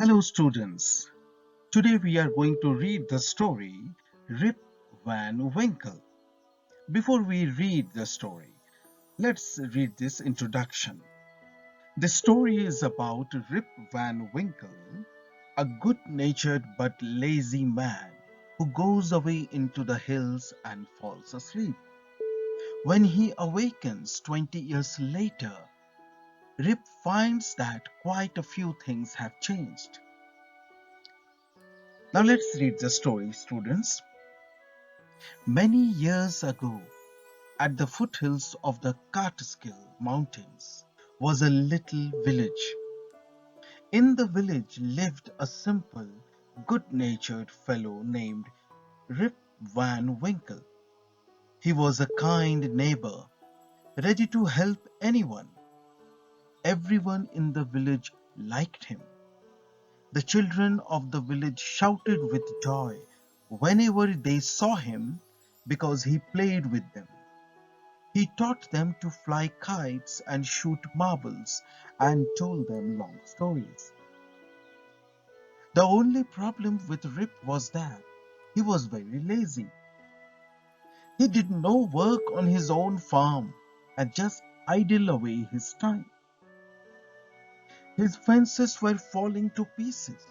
Hello students, today we are going to read the story Rip Van Winkle. Before we read the story, let's read this introduction. The story is about Rip Van Winkle, a good-natured but lazy man who goes away into the hills and falls asleep. When he awakens 20 years later, Rip finds that quite a few things have changed. Now let's read the story, students. Many years ago, at the foothills of the Catskill Mountains, was a little village. In the village lived a simple, good-natured fellow named Rip Van Winkle. He was a kind neighbor, ready to help anyone. Everyone in the village liked him. The children of the village shouted with joy whenever they saw him because he played with them. He taught them to fly kites and shoot marbles and told them long stories. The only problem with Rip was that he was very lazy. He did no work on his own farm and just idle away his time. His fences were falling to pieces.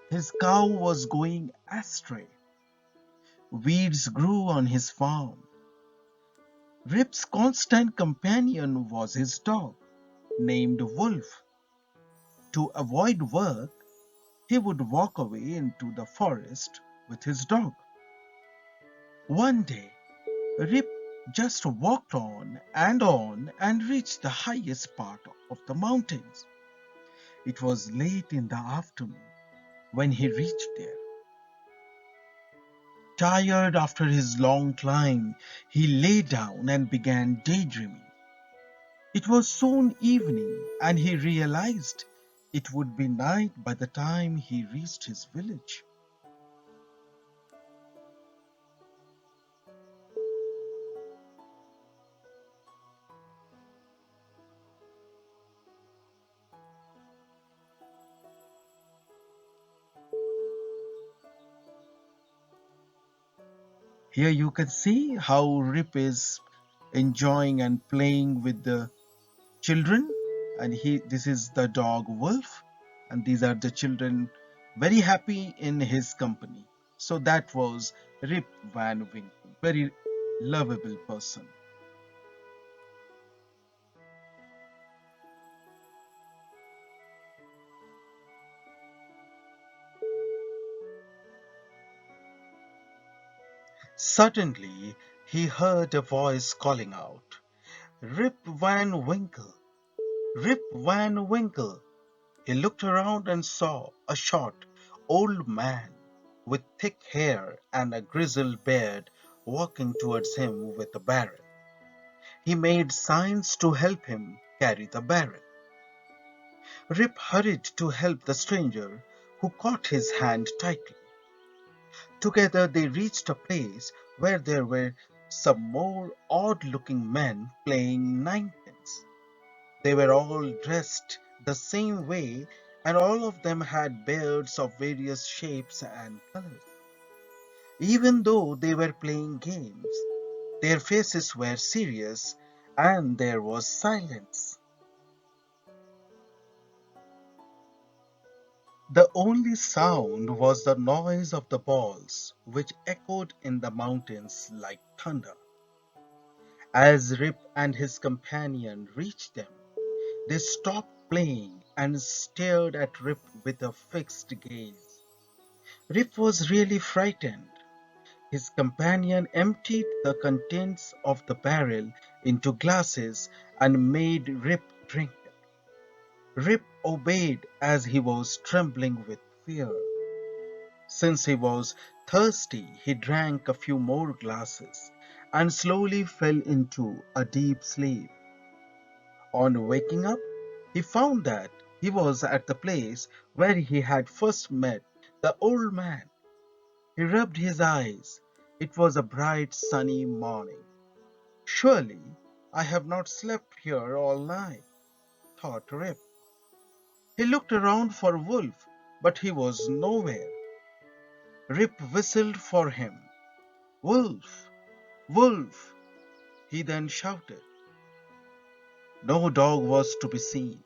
His cow was going astray. Weeds grew on his farm. Rip's constant companion was his dog, named Wolf. To avoid work, he would walk away into the forest with his dog. One day, Rip just walked on and reached the highest part of the mountains. It was late in the afternoon when he reached there. Tired after his long climb, he lay down and began daydreaming. It was soon evening, and he realized it would be night by the time he reached his village. Here you can see how Rip is enjoying and playing with the children, and this is the dog Wolf, and these are the children very happy in his company. So that was Rip Van Winkle, very lovable person. Suddenly he heard a voice calling out, Rip Van Winkle, Rip Van Winkle. He looked around and saw a short, old man with thick hair and a grizzled beard walking towards him with a barrel. He made signs to help him carry the barrel. Rip hurried to help the stranger, who caught his hand tightly. Together they reached a place where there were some more odd-looking men playing ninepins. They were all dressed the same way, and all of them had beards of various shapes and colors. Even though they were playing games, their faces were serious and there was silence. The only sound was the noise of the balls, which echoed in the mountains like thunder. As Rip and his companion reached them, they stopped playing and stared at Rip with a fixed gaze. Rip was really frightened. His companion emptied the contents of the barrel into glasses and made Rip drink it. Rip obeyed as he was trembling with fear. Since he was thirsty, he drank a few more glasses and slowly fell into a deep sleep. On waking up, he found that he was at the place where he had first met the old man. He rubbed his eyes. It was a bright sunny morning. Surely I have not slept here all night, thought Rip. He looked around for Wolf, but he was nowhere. Rip whistled for him. Wolf! Wolf! He then shouted. No dog was to be seen.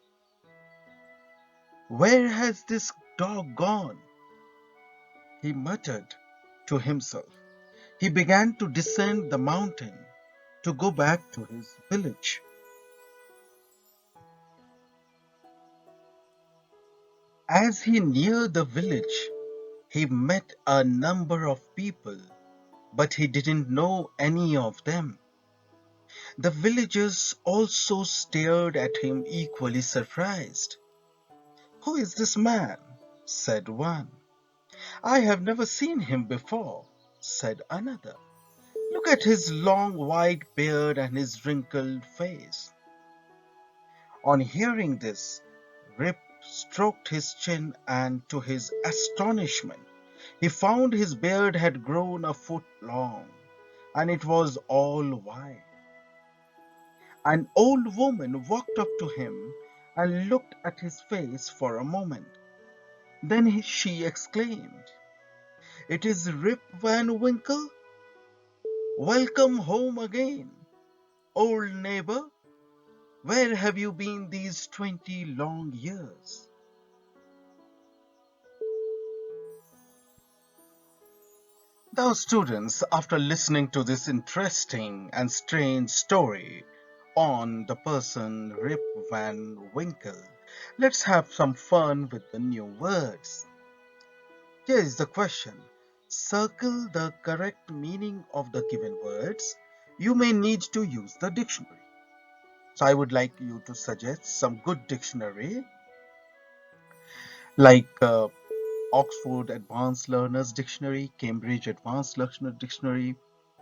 Where has this dog gone? He muttered to himself. He began to descend the mountain to go back to his village. As he neared the village, he met a number of people, but he didn't know any of them. The villagers also stared at him equally surprised. Who is this man? Said one. I have never seen him before, said another. Look at his long white beard and his wrinkled face. On hearing this, Rip stroked his chin, and to his astonishment, he found his beard had grown a foot long, and it was all white. An old woman walked up to him and looked at his face for a moment. Then she exclaimed, It is Rip Van Winkle? Welcome home again, old neighbor. Where have you been these 20 long years? Now, students, after listening to this interesting and strange story on the person Rip Van Winkle, let's have some fun with the new words. Here is the question. Circle the correct meaning of the given words. You may need to use the dictionary. So I would like you to suggest some good dictionary like Oxford Advanced Learners Dictionary, Cambridge Advanced Learner Dictionary.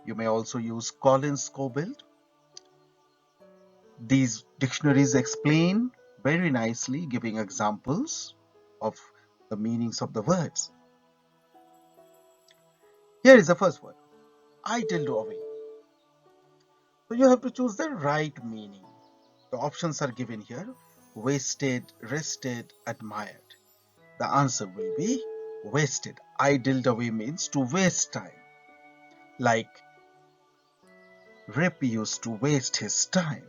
You may also use Collins Cobilt. These dictionaries explain very nicely, giving examples of the meanings of the words. Here is the first word, idled away. So you have to choose the right meaning. The options are given here, wasted, rested, admired. The answer will be wasted. Idled away means to waste time. Like Rip used to waste his time.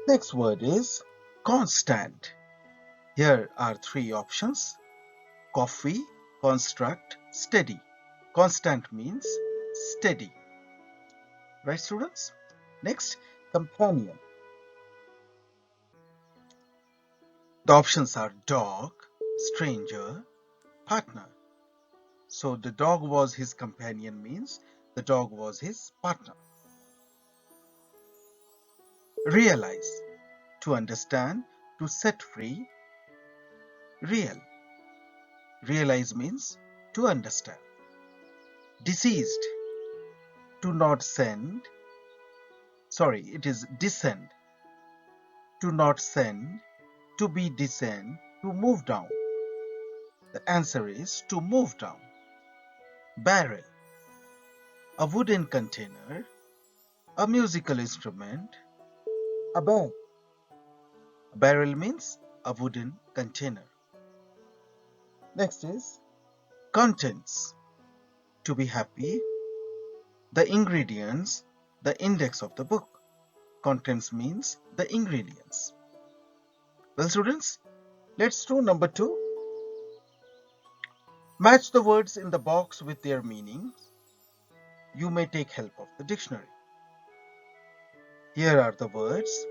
Next word is constant. Here are three options. Coffee, construct, steady. Constant means steady. Right, students? Next, companion. The options are dog, stranger, partner. So the dog was his companion means the dog was his partner. Realize, to understand, to set free. Real. Realize means to understand. Deceased, to not send. Sorry, it is descend. To not send, to be descend, to move down. The answer is to move down. Barrel, a wooden container, a musical instrument, a bag. A barrel means a wooden container. Next is contents, to be happy, the ingredients, the index of the book. Contents means the ingredients. Well, students, let's do number 2. Match the words in the box with their meanings. You may take help of the dictionary. Here are the words,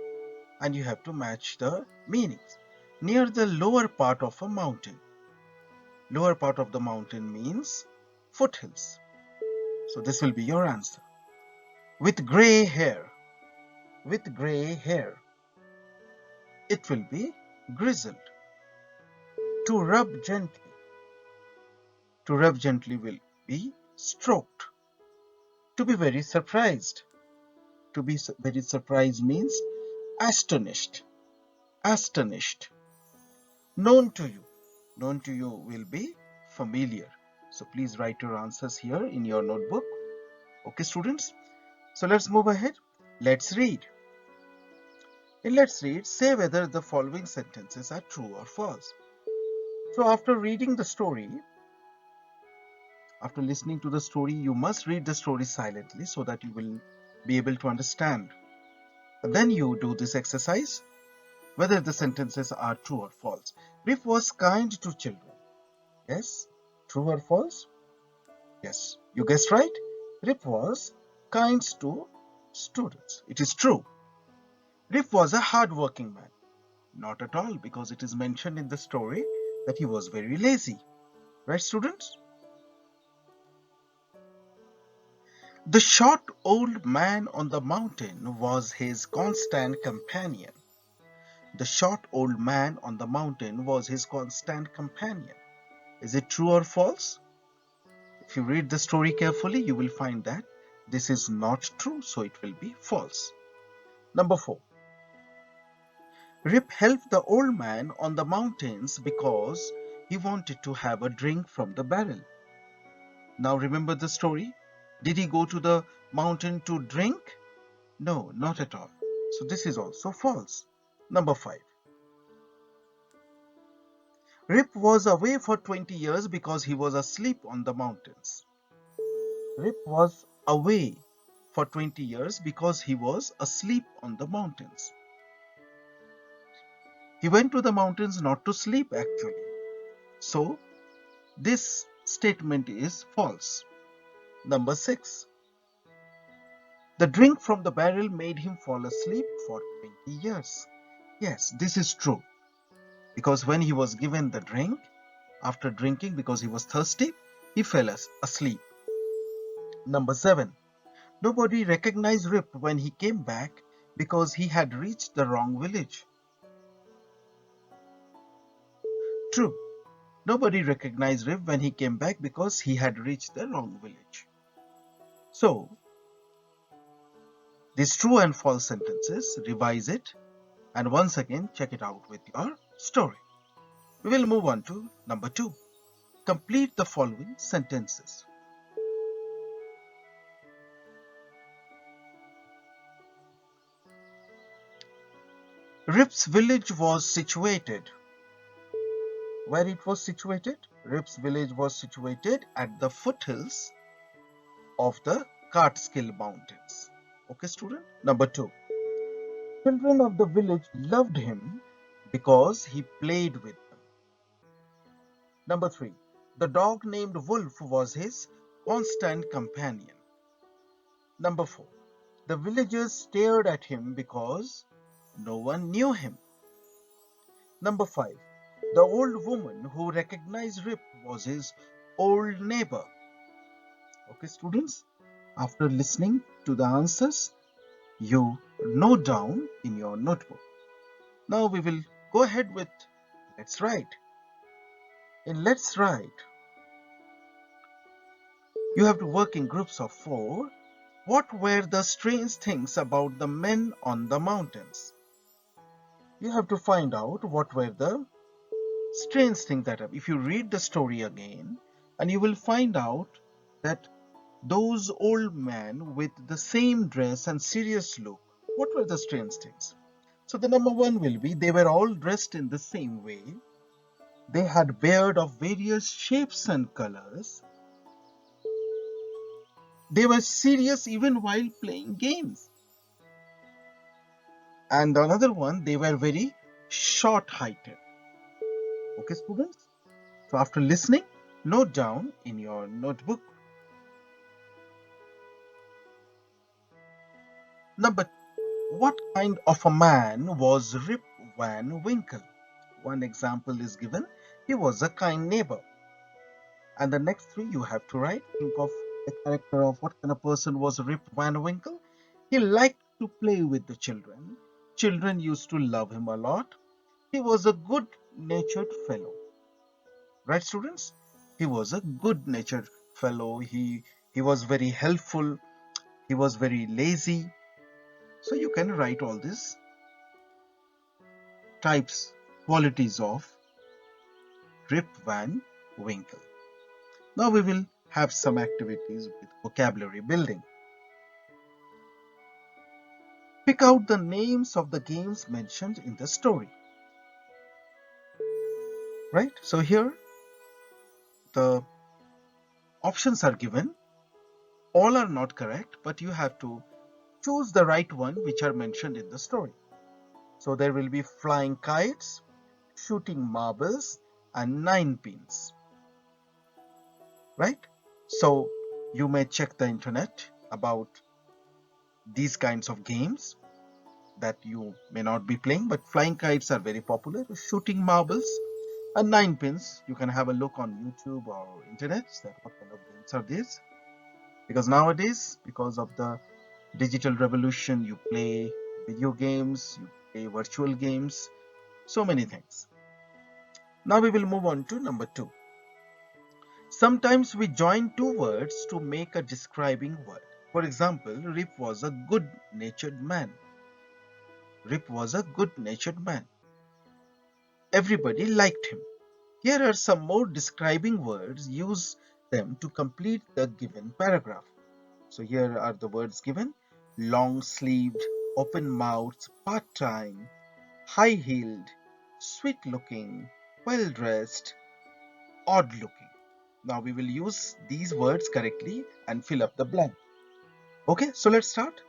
and you have to match the meanings. Near the lower part of a mountain. Lower part of the mountain means foothills. So this will be your answer. With gray hair. With gray hair. It will be grizzled. To rub gently. To rub gently will be stroked. To be very surprised. To be very surprised means astonished. Astonished. Known to you. Known to you will be familiar. So please write your answers here in your notebook. Okay, students? So let's move ahead. Let's read. And let's read, say whether the following sentences are true or false. So after reading the story, after listening to the story, you must read the story silently so that you will be able to understand. And then you do this exercise, whether the sentences are true or false. Rip was kind to children. Yes? True or false? Yes. You guessed right. Rip was kind to students. It is true. Rip was a hard-working man. Not at all, because it is mentioned in the story that he was very lazy. Right, students? The short old man on the mountain was his constant companion. The short old man on the mountain was his constant companion. Is it true or false? If you read the story carefully, you will find that this is not true, so it will be false. Number 4. Rip helped the old man on the mountains because he wanted to have a drink from the barrel. Now remember the story? Did he go to the mountain to drink? No, not at all. So this is also false. Number 5. Rip was away for 20 years because he was asleep on the mountains. Rip was away for 20 years because he was asleep on the mountains. He went to the mountains not to sleep actually. So this statement is false. Number 6. The drink from the barrel made him fall asleep for 20 years. Yes, this is true. Because when he was given the drink, after drinking because he was thirsty, he fell asleep. Number 7. Nobody recognized Rip when he came back because he had reached the wrong village. True. Nobody recognized Rip when he came back because he had reached the wrong village. So, these true and false sentences, revise it and once again check it out with your story. We will move on to number 2. Complete the following sentences. Rip's village was situated. Where it was situated? Rip's village was situated at the foothills of the Catskill Mountains. Okay, student? Number 2. Children of the village loved him because he played with them. Number 3. The dog named Wolf was his constant companion. Number 4. The villagers stared at him because no one knew him. Number 5. The old woman who recognized Rip was his old neighbor. Okay, students? After listening to the answers, you note down in your notebook. Now we will go ahead with Let's Write. In Let's Write, you have to work in groups of 4. What were the strange things about the men on the mountains? You have to find out what were the strange things that if you read the story again, and you will find out that those old men with the same dress and serious look, what were the strange things? So the number 1 will be they were all dressed in the same way. They had beard of various shapes and colors. They were serious even while playing games. And another one, they were very short-heighted. Okay, students? So after listening, note down in your notebook. Number 2, what kind of a man was Rip Van Winkle? One example is given. He was a kind neighbor. And the next 3 you have to write. Think of the character of what kind of person was Rip Van Winkle. He liked to play with the children. Children used to love him a lot. He was a good-natured fellow. Right, students? He was a good-natured fellow. He was very helpful. He was very lazy. So you can write all these types, qualities of Rip Van Winkle. Now we will have some activities with vocabulary building. Pick out the names of the games mentioned in the story. Right? So here the options are given. All are not correct, but you have to choose the right one which are mentioned in the story. So there will be flying kites, shooting marbles, and 9 pins. Right? So you may check the internet about these kinds of games that you may not be playing, but flying kites are very popular. Shooting marbles and 9 pins, you can have a look on YouTube or internet that what kind of games are these. Because nowadays, because of the digital revolution, you play video games, you play virtual games, so many things. Now we will move on to number 2. Sometimes we join two words to make a describing word. For example, Rip was a good-natured man. Rip was a good-natured man. Everybody liked him. Here are some more describing words. Use them to complete the given paragraph. So here are the words given: long-sleeved, open-mouthed, part-time, high-heeled, sweet-looking, well-dressed, odd-looking. Now we will use these words correctly and fill up the blank. Okay, so let's start.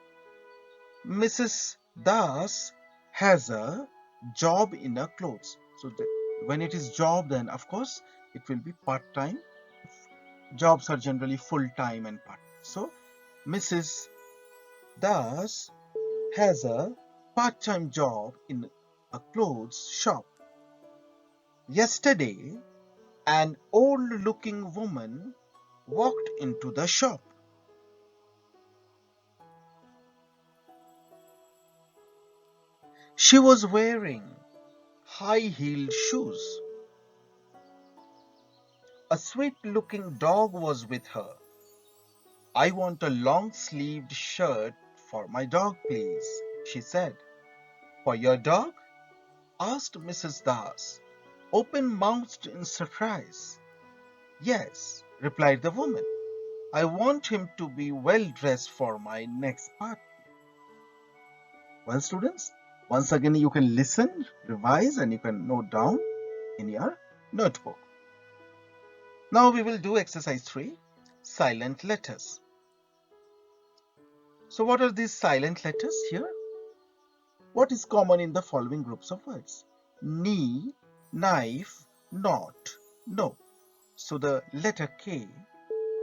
Mrs. Das has a job in a clothes. So when it is job, then of course it will be part-time. Jobs are generally full-time and part-time. So Mrs. Das has a part-time job in a clothes shop. Yesterday, an old-looking woman walked into the shop. She was wearing high-heeled shoes. A sweet-looking dog was with her. I want a long-sleeved shirt for my dog, please, she said. For your dog? Asked Mrs. Das, open-mouthed in surprise. Yes, replied the woman. I want him to be well-dressed for my next party. Well, students, once again you can listen, revise, and you can note down in your notebook. Now we will do exercise 3, silent letters. So what are these silent letters here? What is common in the following groups of words? Knee, knife, not, no. So the letter K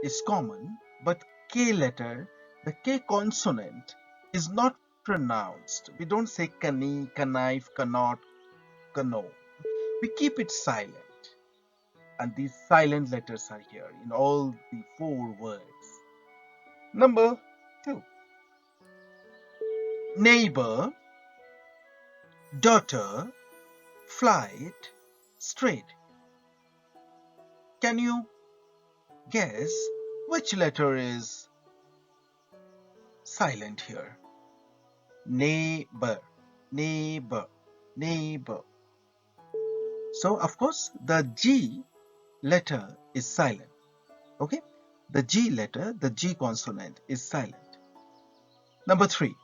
is common, but K letter, the K consonant is not pronounced. We don't say kani, knife, cannot, cano. We keep it silent. And these silent letters are here in all the 4 words. Number 2. Neighbor, daughter, flight, straight. Can you guess which letter is silent here? Neighbor, neighbor, neighbor. So of course the G letter is silent. Okay, the G letter, the G consonant is silent. Number 3.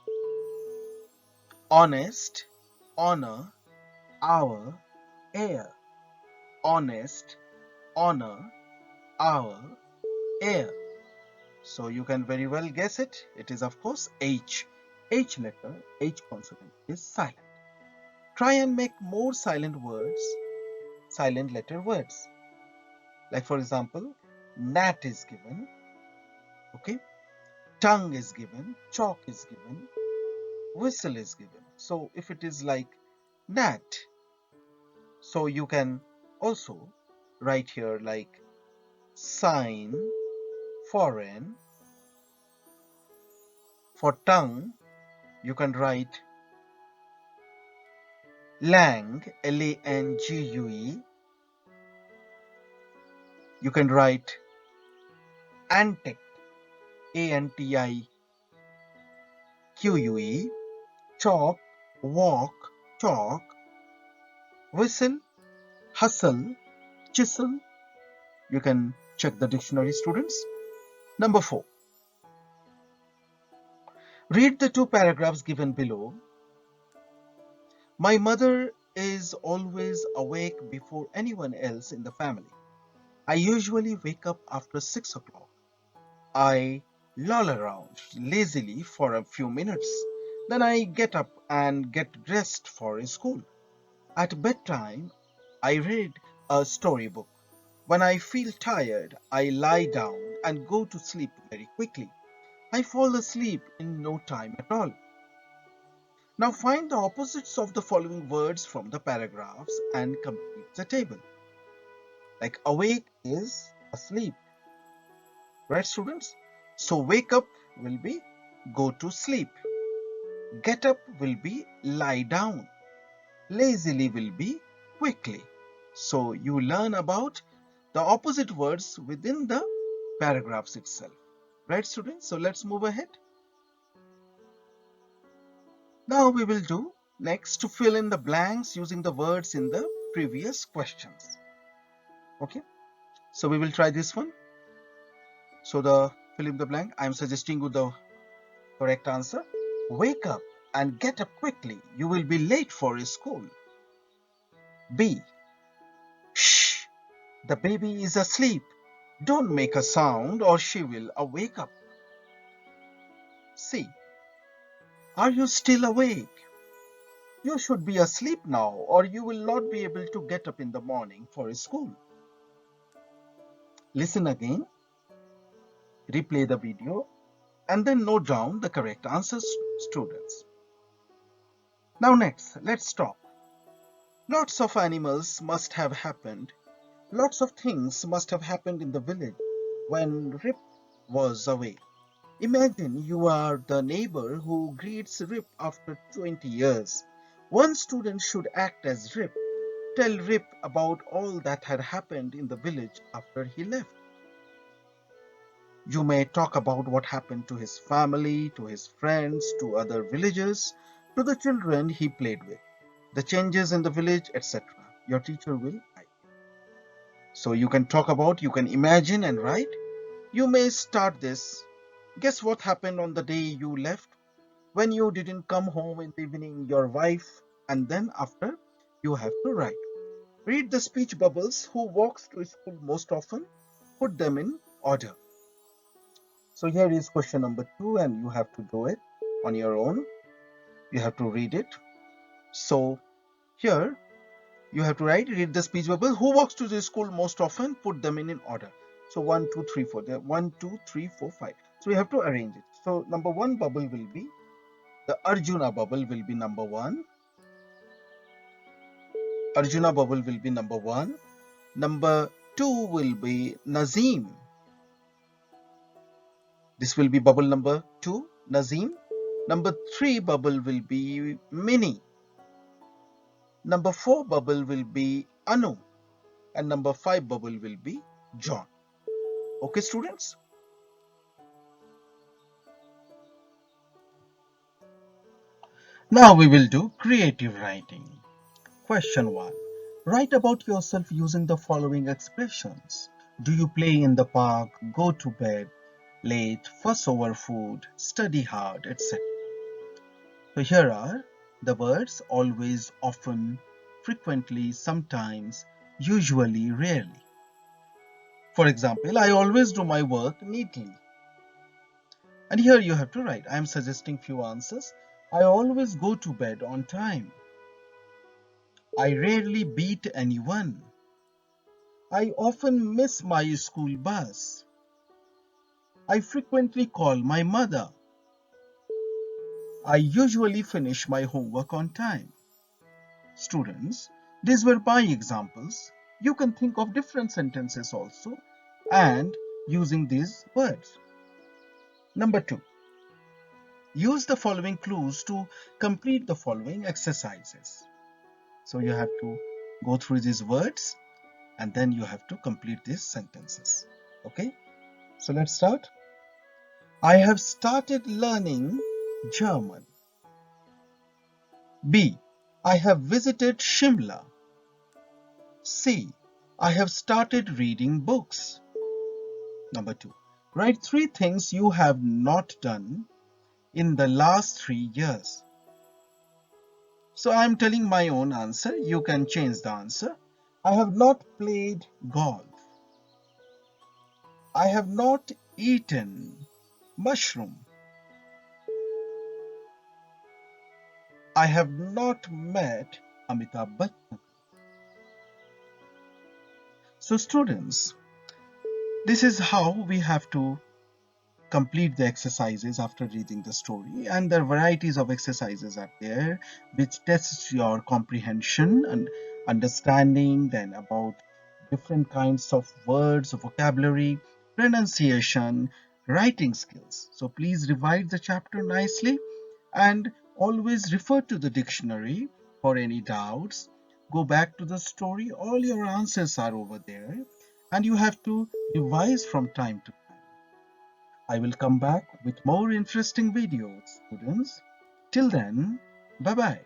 Honest, honor, hour, air. Honest, honor, hour, air. So you can very well guess it. It is of course H. H letter, H consonant is silent. Try and make more silent words, silent letter words. Like for example, gnat is given, okay? Tongue is given, chalk is given, whistle is given. So if it is like gnat, so you can also write here like sign, foreign. For tongue, you can write lang, L-A-N-G-U-E. You can write antic, A-N-T-I-Q-U-E. Chalk, walk, chalk. Whistle, hustle, chisel. You can check the dictionary, students. Number 4. Read the two paragraphs given below. My mother is always awake before anyone else in the family. I usually wake up after 6 o'clock. I loll around lazily for a few minutes. Then I get up and get dressed for school. At bedtime, I read a storybook. When I feel tired, I lie down and go to sleep very quickly. I fall asleep in no time at all. Now find the opposites of the following words from the paragraphs and complete the table. Like awake is asleep, right, students? So wake up will be go to sleep. Get up will be lie down. Lazily will be quickly. So you learn about the opposite words within the paragraphs itself. Right, students? So let's move ahead. Now we will do next to fill in the blanks using the words in the previous questions. Okay, so we will try this one. So the fill in the blank, I am suggesting you the correct answer. Wake up and get up quickly. You will be late for school. B. Shh, the baby is asleep. Don't make a sound or she will wake up. C. Are you still awake? You should be asleep now or you will not be able to get up in the morning for school. Listen again, replay the video, and then note down the correct answers, students. Now next, let's stop. Lots of animals must have happened. Lots of things must have happened in the village when Rip was away. Imagine you are the neighbor who greets Rip after 20 years. One student should act as Rip. Tell Rip about all that had happened in the village after he left. You may talk about what happened to his family, to his friends, to other villagers, to the children he played with, the changes in the village, etc. Your teacher will guide you. So you can talk about, you can imagine and write. You may start this. Guess what happened on the day you left? When you didn't come home in the evening, your wife, and then after, you have to write. Read the speech bubbles. Who walks to school most often? Put them in order. So here is question number 2 and you have to do it on your own. You have to read it. So here you have to read the speech bubble. Who walks to the school most often? Put them in order. So 1, 2, 3, 4. There 1, 2, 3, 4, 5. So you have to arrange it. So number 1 bubble will be the Arjuna bubble will be number 1. Arjuna bubble will be number 1. Number 2 will be Nazim. This will be bubble number 2, Nazim. Number 3 bubble will be Mini. Number 4 bubble will be Anu. And number 5 bubble will be John. Okay, students? Now we will do creative writing. Question 1. Write about yourself using the following expressions. Do you play in the park, go to bed late, fuss over food, study hard, etc. So here are the words always, often, frequently, sometimes, usually, rarely. For example, I always do my work neatly. And here you have to write. I am suggesting few answers. I always go to bed on time. I rarely beat anyone. I often miss my school bus. I frequently call my mother. I usually finish my homework on time. Students, these were my examples. You can think of different sentences also and using these words. Number 2. Use the following clues to complete the following exercises. So you have to go through these words and then you have to complete these sentences. Okay, so let's start. I have started learning German. B. I have visited Shimla. C. I have started reading books. Number 2. Write 3 things you have not done in the last 3 years? So I am telling my own answer. You can change the answer. I have not played golf. I have not eaten mushroom. I have not met Amitabh Bachchan. So students, this is how we have to complete the exercises after reading the story, and there are varieties of exercises are there which tests your comprehension and understanding, then about different kinds of words, vocabulary, pronunciation, writing skills. So please revise the chapter nicely and always refer to the dictionary for any doubts. Go back to the story, all your answers are over there, and you have to revise from time to time. I will come back with more interesting videos, students. Till then, bye bye.